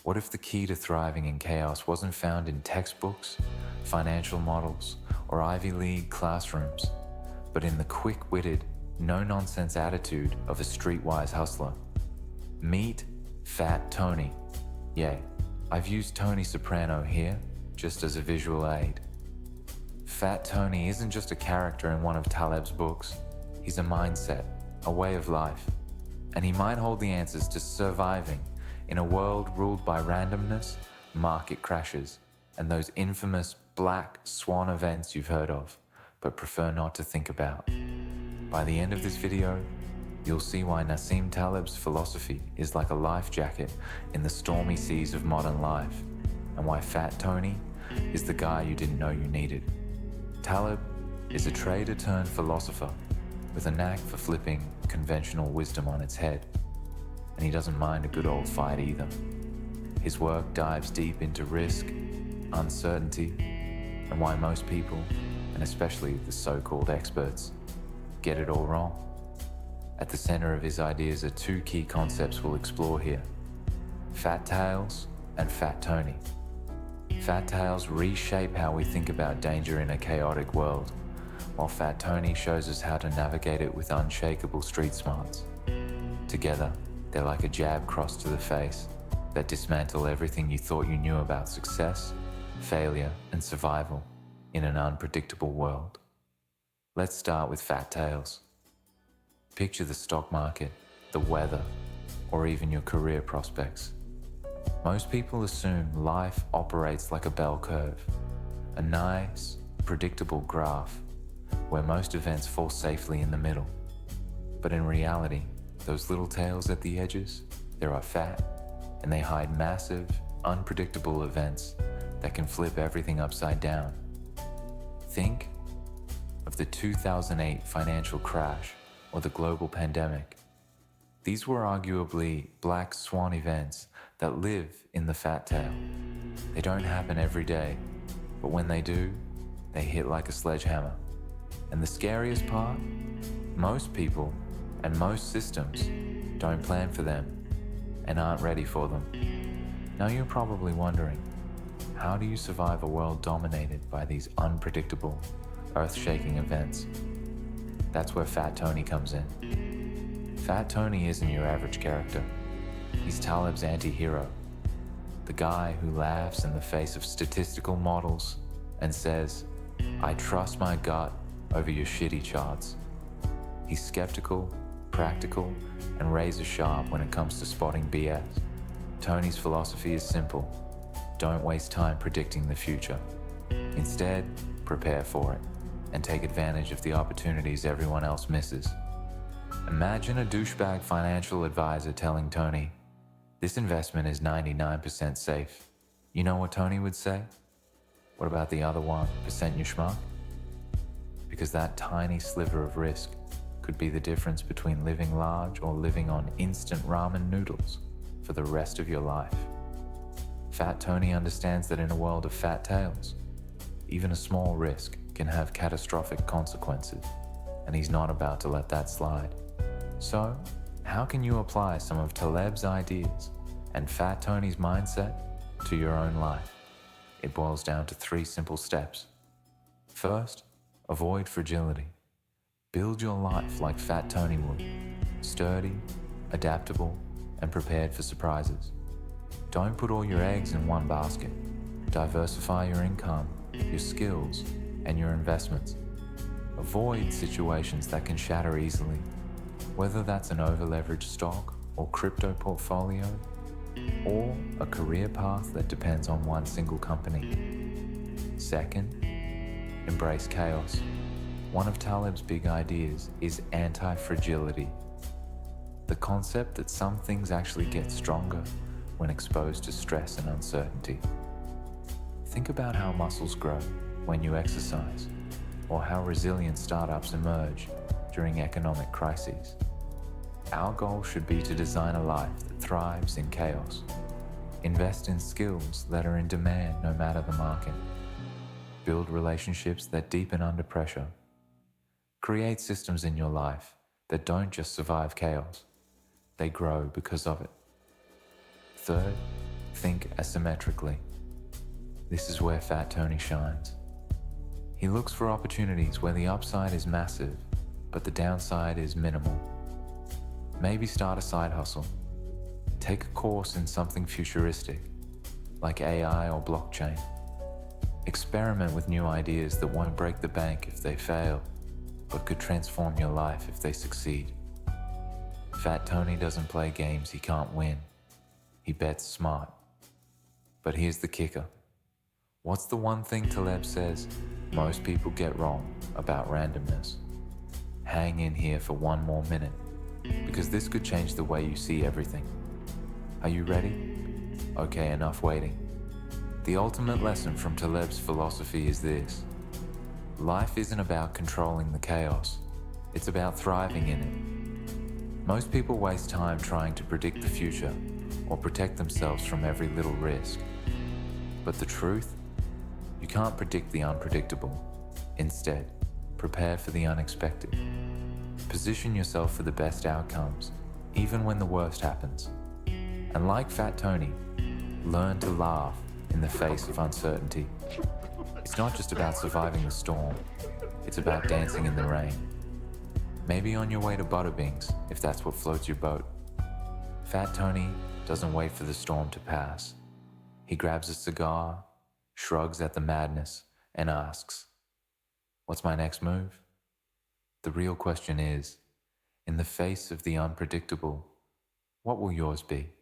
What if the key to thriving in chaos wasn't found in textbooks, financial models, or Ivy League classrooms, but in the quick-witted, no-nonsense attitude of a streetwise hustler? Meet Fat Tony. Yeah, I've used Tony Soprano here just as a visual aid. Fat Tony isn't just a character in one of Taleb's books. He's a mindset, a way of life, and he might hold the answers to surviving in a world ruled by randomness, market crashes, and those infamous black swan events you've heard of, but prefer not to think about. By the end of this video, you'll see why Nassim Taleb's philosophy is like a life jacket in the stormy seas of modern life, and why Fat Tony is the guy you didn't know you needed. Taleb is a trader turned philosopher with a knack for flipping conventional wisdom on its head, and he doesn't mind a good old fight either. His work dives deep into risk, uncertainty, and why most people, and especially the so-called experts, get it all wrong. At the center of his ideas are two key concepts we'll explore here: Fat Tails and Fat Tony. Fat Tails reshape how we think about danger in a chaotic world, while Fat Tony shows us how to navigate it with unshakable street smarts. Together, they're like a jab cross to the face that dismantle everything you thought you knew about success, failure, and survival in an unpredictable world. Let's start with Fat Tails. Picture the stock market, the weather, or even your career prospects. Most people assume life operates like a bell curve, a nice, predictable graph where most events fall safely in the middle. But in reality, those little tails at the edges, they are fat, and they hide massive, unpredictable events that can flip everything upside down. Think of the 2008 financial crash or the global pandemic. These were arguably black swan events that live in the fat tail. They don't happen every day, but when they do, they hit like a sledgehammer. And the scariest part? Most people and most systems don't plan for them and aren't ready for them. Now you're probably wondering, how do you survive a world dominated by these unpredictable, earth-shaking events? That's where Fat Tony comes in. Fat Tony isn't your average character. He's Taleb's anti-hero, the guy who laughs in the face of statistical models and says, "I trust my gut over your shitty charts." He's skeptical, practical, and razor sharp when it comes to spotting BS. Tony's philosophy is simple: don't waste time predicting the future. Instead, prepare for it and take advantage of the opportunities everyone else misses. Imagine a douchebag financial advisor telling Tony, "This investment is 99% safe." You know what Tony would say? "What about the other 1%, you schmuck?" Because that tiny sliver of risk could be the difference between living large or living on instant ramen noodles for the rest of your life. Fat Tony understands that in a world of fat tails, even a small risk can have catastrophic consequences, and he's not about to let that slide. So, how can you apply some of Taleb's ideas and Fat Tony's mindset to your own life? It boils down to 3 simple steps. First, avoid fragility. Build your life like Fat Tony would, sturdy, adaptable, and prepared for surprises. Don't put all your eggs in one basket. Diversify your income, your skills, and your investments. Avoid situations that can shatter easily, whether that's an over-leveraged stock or crypto portfolio, or a career path that depends on one single company. Second, embrace chaos. One of Taleb's big ideas is anti-fragility, the concept that some things actually get stronger when exposed to stress and uncertainty. Think about how muscles grow when you exercise, or how resilient startups emerge during economic crises. Our goal should be to design a life that thrives in chaos. Invest in skills that are in demand no matter the market. Build relationships that deepen under pressure. Create systems in your life that don't just survive chaos, they grow because of it. Third, Think asymmetrically. This is where Fat Tony shines. He looks for opportunities where the upside is massive, but the downside is minimal. Maybe start a side hustle. Take a course in something futuristic, like AI or blockchain. Experiment with new ideas that won't break the bank if they fail, but could transform your life if they succeed. Fat Tony doesn't play games he can't win. He bets smart. But here's the kicker. What's the one thing Taleb says most people get wrong about randomness? Hang in here for one more minute, because this could change the way you see everything. Are you ready? Okay, enough waiting. The ultimate lesson from Taleb's philosophy is this. Life isn't about controlling the chaos. It's about thriving in it. Most people waste time trying to predict the future or protect themselves from every little risk. But the truth? You can't predict the unpredictable. Instead, prepare for the unexpected. Position yourself for the best outcomes, even when the worst happens. And like Fat Tony, learn to laugh in the face of uncertainty. It's not just about surviving the storm, it's about dancing in the rain. Maybe on your way to Butterbings, if that's what floats your boat. Fat Tony doesn't wait for the storm to pass. He grabs a cigar, shrugs at the madness, and asks, "What's my next move?" The real question is, in the face of the unpredictable, what will yours be?